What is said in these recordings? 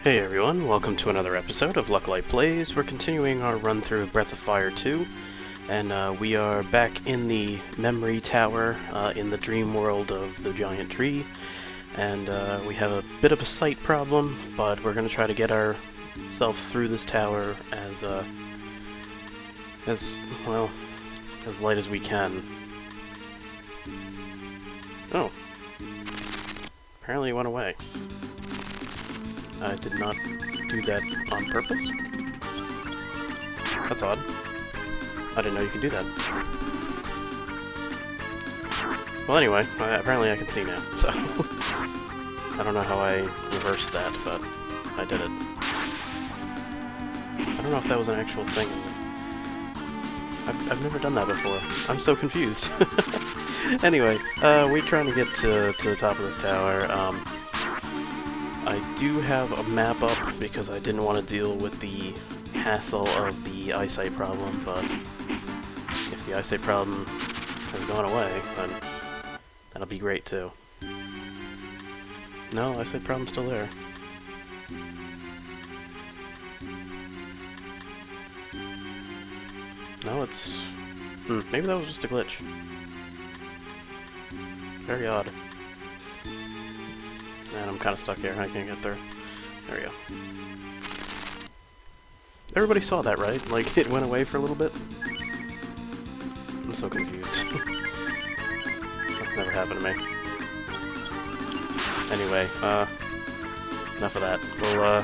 Hey everyone, welcome to another episode of Lucklight Plays. We're continuing our run through of Breath of Fire 2, and we are back in the memory tower in the dream world of the giant tree, and we have a bit of a sight problem, but we're going to try to get ourselves through this tower as light as we can. Oh, apparently it went away. I did not do that on purpose. That's odd. I didn't know you could do that. Well, anyway, apparently I can see now, so... I don't know how I reversed that, but I did it. I don't know if that was an actual thing. I've never done that before. I'm so confused. Anyway, we're trying to get to the top of this tower. I do have a map up because I didn't want to deal with the hassle of the eyesight problem, but if the eyesight problem has gone away, then that'll be great too. No, eyesight problem's still there. No, it's... maybe that was just a glitch. Very odd. And I'm kind of stuck here. I can't get there. There we go. Everybody saw that, right? Like, it went away for a little bit? I'm so confused. That's never happened to me. Anyway, enough of that. We'll,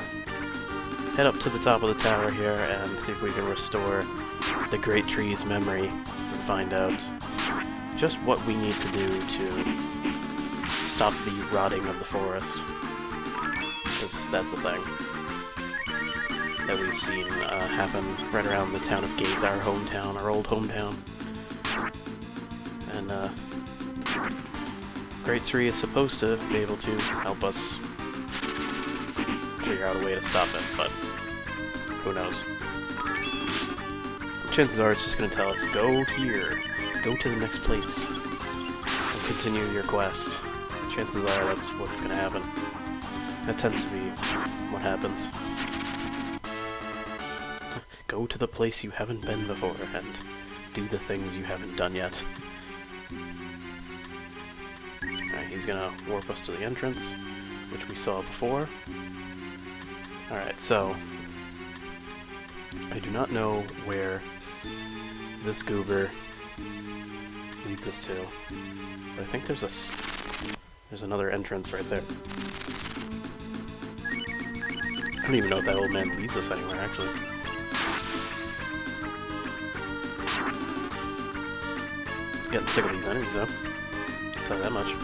head up to the top of the tower here and see if we can restore the Great Tree's memory and find out just what we need to do to stop the rotting of the forest, because that's the thing that we've seen happen right around the town of Gates, our hometown, our old hometown. And Great Tree is supposed to be able to help us figure out a way to stop it, but who knows. Chances are it's just going to tell us, go here, go to the next place, and continue your quest. Chances are that's what's going to happen. That tends to be what happens. Go to the place you haven't been before and do the things you haven't done yet. Alright, he's going to warp us to the entrance, which we saw before. Alright, so I do not know where this goober leads us to, but I think there's another entrance right there. I don't even know if that old man leads us anywhere, actually. Getting sick of these enemies, though. I'll tell you that much.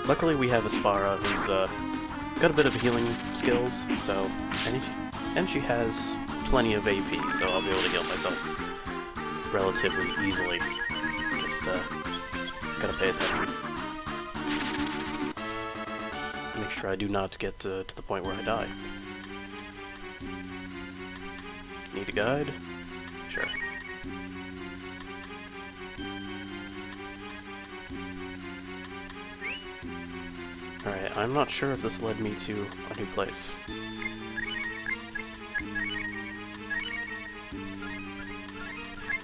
Luckily, we have Aspara, who's got a bit of healing skills, so... And she has plenty of AP, so I'll be able to heal myself relatively easily. Just, gotta pay attention. Make sure I do not get to the point where I die. Need a guide? Sure. Alright, I'm not sure if this led me to a new place.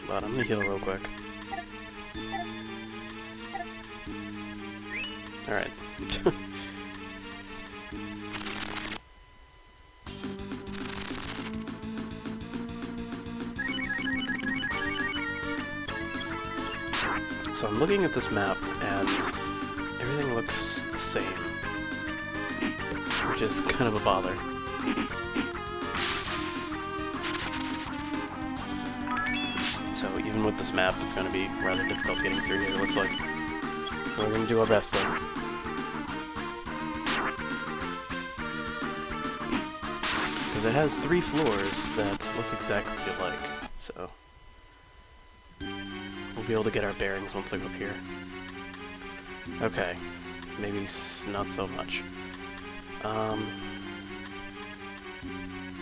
But I'm gonna heal real quick. Alright. So I'm looking at this map, and everything looks the same, which is kind of a bother. So even with this map, it's going to be rather difficult getting through here, it looks like. We're going to do our best, though. Because it has 3 floors that look exactly alike, so... we'll be able to get our bearings once I go up here. Okay. Maybe not so much.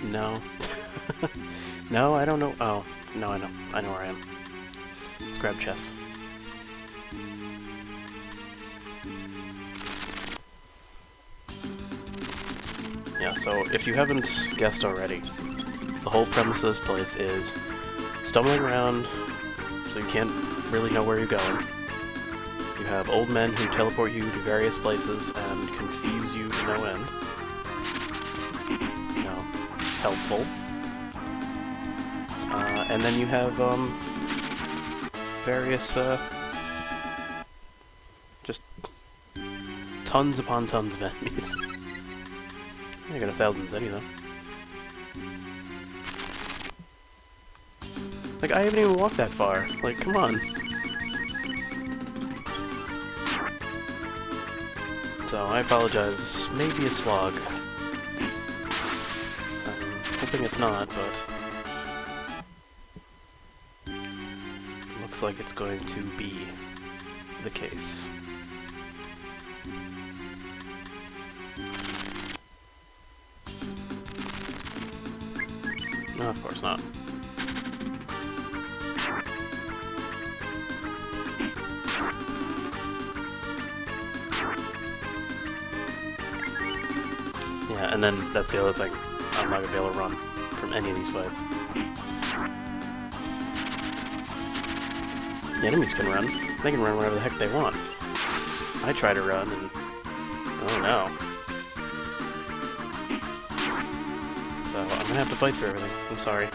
No. No, I don't know. Oh, no, I know. I know where I am. Let's grab chests. Yeah, so if you haven't guessed already, the whole premise of this place is stumbling around so you can't really know where you're going. You have old men who teleport you to various places and confuse you to no end. You know, helpful. And then you have various just tons upon tons of enemies. I got 1,000 Zenny though. Like, I haven't even walked that far. Like, come on. So, I apologize. This may be a slog. I'm hoping it's not, but looks like it's going to be the case. No, of course not. Yeah, and then that's the other thing. I'm not gonna be able to run from any of these fights. The enemies can run. They can run wherever the heck they want. I try to run and... oh no. So, I'm gonna have to fight through everything. I'm sorry.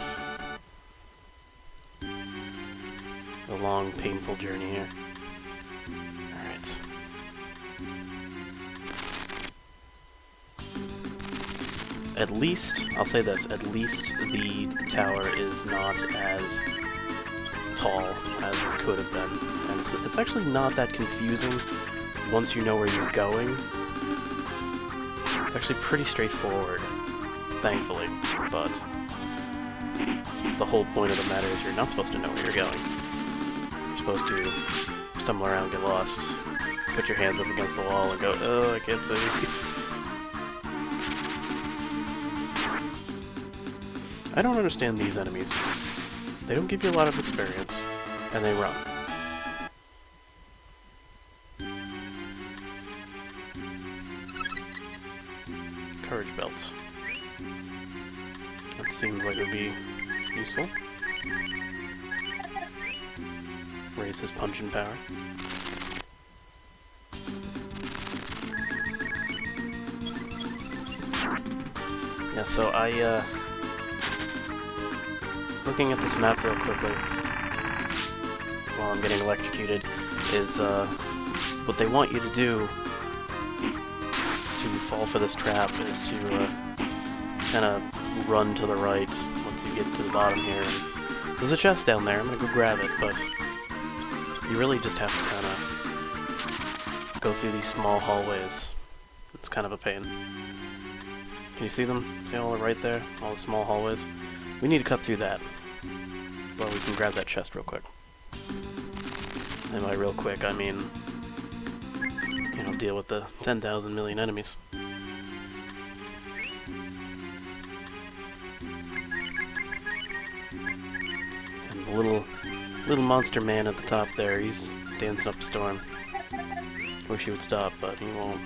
A long, painful journey here. Alright. At least, I'll say this, at least the tower is not as tall as it could have been. And it's actually not that confusing once you know where you're going. It's actually pretty straightforward, thankfully, but the whole point of the matter is you're not supposed to know where you're going. You're supposed to stumble around, get lost, put your hands up against the wall and go, oh, I can't see. I don't understand these enemies. They don't give you a lot of experience, and they run. Courage belts. That seems like it would be useful. Raise his punching power. Yeah, so looking at this map real quickly while I'm getting electrocuted is what they want you to do to fall for this trap is to kind of run to the right once you get to the bottom here. And there's a chest down there, I'm gonna go grab it, but you really just have to kind of go through these small hallways. It's kind of a pain. Can you see them? See all the right there? All the small hallways? We need to cut through that. Well, we can grab that chest real quick. And by real quick, I mean, you know, deal with the 10,000 million enemies. And the little monster man at the top there, he's dancing up a storm. Wish he would stop, but he won't.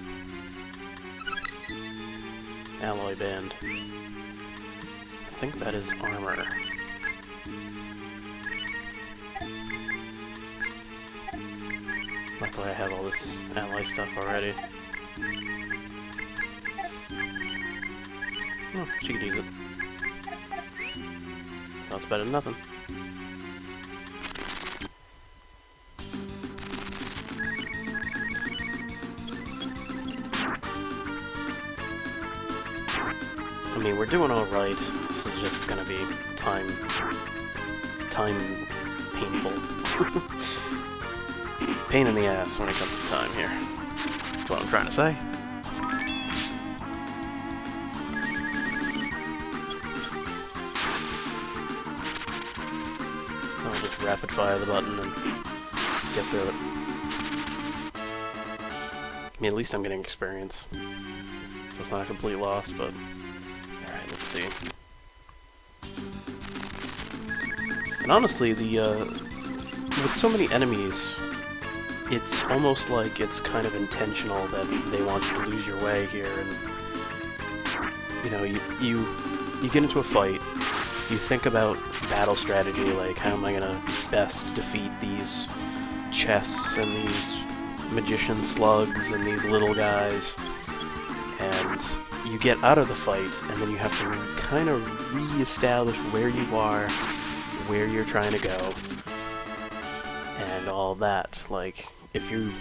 Alloy band. I think that is armor. Luckily I have all this alloy stuff already. Oh, she could use it. So it's better than nothing. I mean, we're doing alright. This is just gonna be time painful. Pain in the ass when it comes to time here. That's what I'm trying to say. I'll just rapid fire the button and get through it. I mean, at least I'm getting experience. So it's not a complete loss, but... Alright, let's see. And honestly, with so many enemies, it's almost like it's kind of intentional that they want you to lose your way here, and you get into a fight, you think about battle strategy, like how am I gonna best defeat these chests and these magician slugs and these little guys, and you get out of the fight, and then you have to kind of re-establish where you are, where you're trying to go, and all that. Like, if you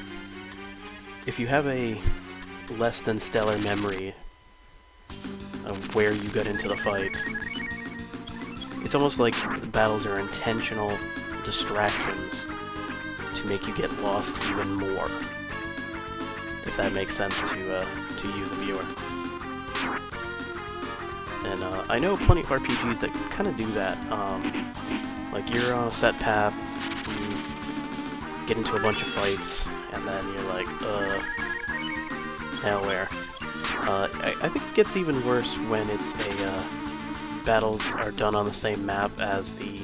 have a less than stellar memory of where you got into the fight, it's almost like the battles are intentional distractions to make you get lost even more, if that makes sense to you, the viewer. And I know plenty of RPGs that kind of do that. Like, you're on a set path, you get into a bunch of fights, and then you're like, now where? I think it gets even worse when it's battles are done on the same map as the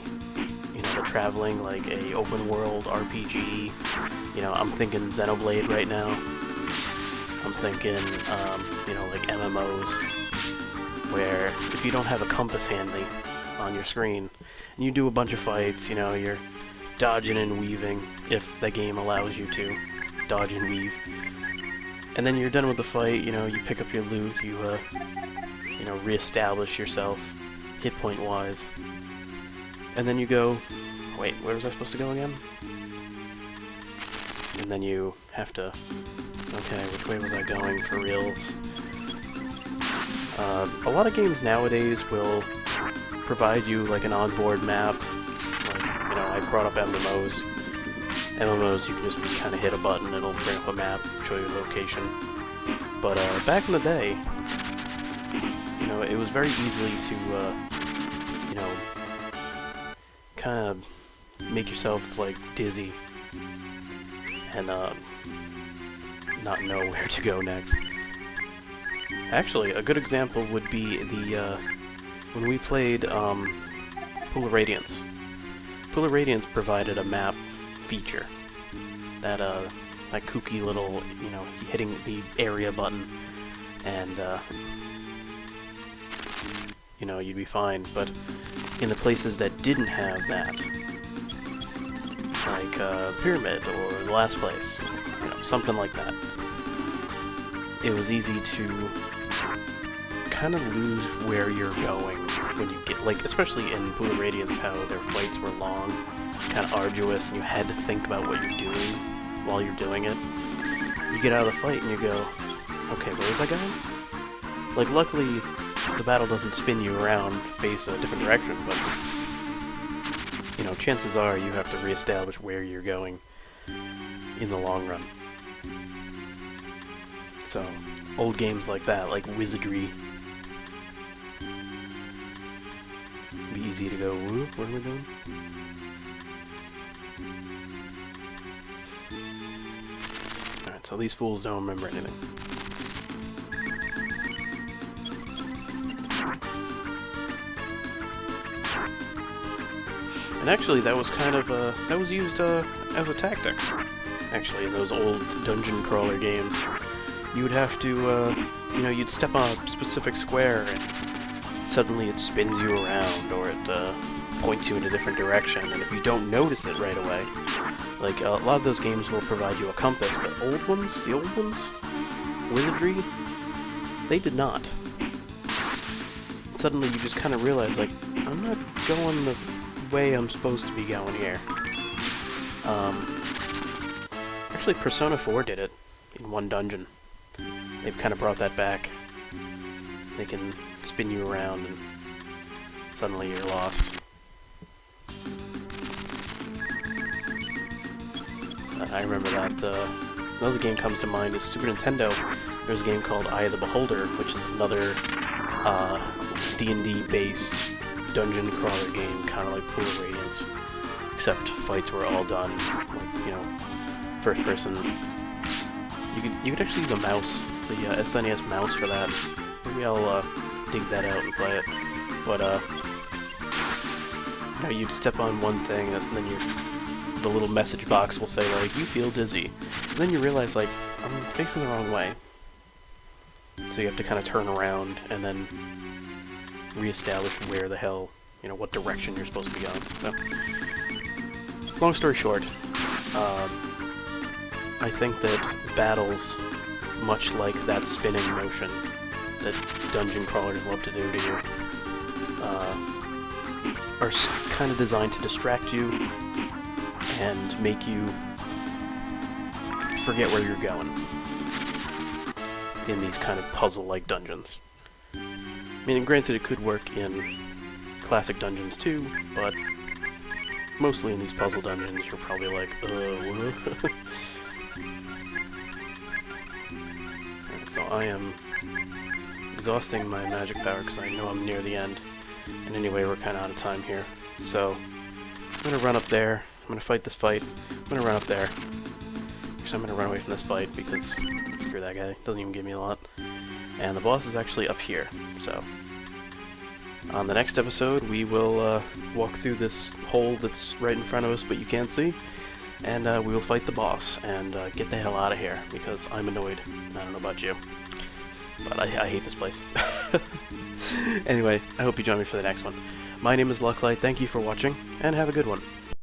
traveling, like a open world RPG. I'm thinking Xenoblade right now. I'm thinking, like MMOs, where if you don't have a compass handy on your screen, and you do a bunch of fights, you're dodging and weaving, if the game allows you to dodge and weave. And then you're done with the fight, you pick up your loot, you reestablish yourself, hit point wise. And then you go, wait, where was I supposed to go again? And then you have to, okay, which way was I going for reals? A lot of games nowadays will provide you like an onboard map. Like, I brought up MMOs. MMOs, you can just kind of hit a button, it'll bring up a map, show you a location. But back in the day, it was very easy to, kind of make yourself like dizzy and not know where to go next. Actually, a good example would be the when we played Pool of Radiance. Pool of Radiance provided a map feature that that kooky little, hitting the area button and you'd be fine. But in the places that didn't have that, like Pyramid or the last place, something like that, it was easy to kind of lose where you're going when you get, like, especially in Pool of Radiance, how their fights were long, kind of arduous, and you had to think about what you're doing while you're doing it. You get out of the fight and you go, okay, where was I going? Like, luckily, the battle doesn't spin you around, face a different direction, but, chances are you have to reestablish where you're going in the long run. So, old games like that, like Wizardry, be easy to go, what are we doing? Alright, so these fools don't remember anything. And actually, that was kind of, that was used as a tactic, actually, in those old dungeon crawler games. You would have to, you'd step on a specific square and suddenly it spins you around, or it points you in a different direction, and if you don't notice it right away, like, a lot of those games will provide you a compass, but the old ones, Wizardry, they did not. Suddenly you just kind of realize, like, I'm not going the way I'm supposed to be going here. Actually, Persona 4 did it in one dungeon. They've kind of brought that back. They can spin you around and suddenly you're lost. I remember that. Another game comes to mind is Super Nintendo. There's a game called Eye of the Beholder, which is another D&D based dungeon crawler game, kind of like Pool of Radiance, except fights were all done, like, first person. You could actually use a mouse, the SNES mouse for that. Maybe I'll dig that out and play it. But you'd step on one thing, and then the little message box will say, like, you feel dizzy, and then you realize, like, I'm facing the wrong way. So you have to kind of turn around and then reestablish where the hell, you know, what direction you're supposed to be going. So, long story short, I think that battles, much like that spinning motion that dungeon crawlers love to do to you, are kind of designed to distract you and make you forget where you're going in these kind of puzzle-like dungeons. I mean, granted, it could work in classic dungeons too, but mostly in these puzzle dungeons, you're probably like, what? Alright, so I am exhausting my magic power because I know I'm near the end. And anyway, we're kind of out of time here. So, I'm going to run up there. I'm going to fight this fight. I'm going to run up there. Actually, I'm going to run away from this fight because screw that guy. Doesn't even give me a lot. And the boss is actually up here. So, on the next episode, we will walk through this hole that's right in front of us, but you can't see. And we will fight the boss and get the hell out of here because I'm annoyed. I don't know about you, but I hate this place. Anyway, I hope you join me for the next one. My name is Lucklight, thank you for watching, and have a good one.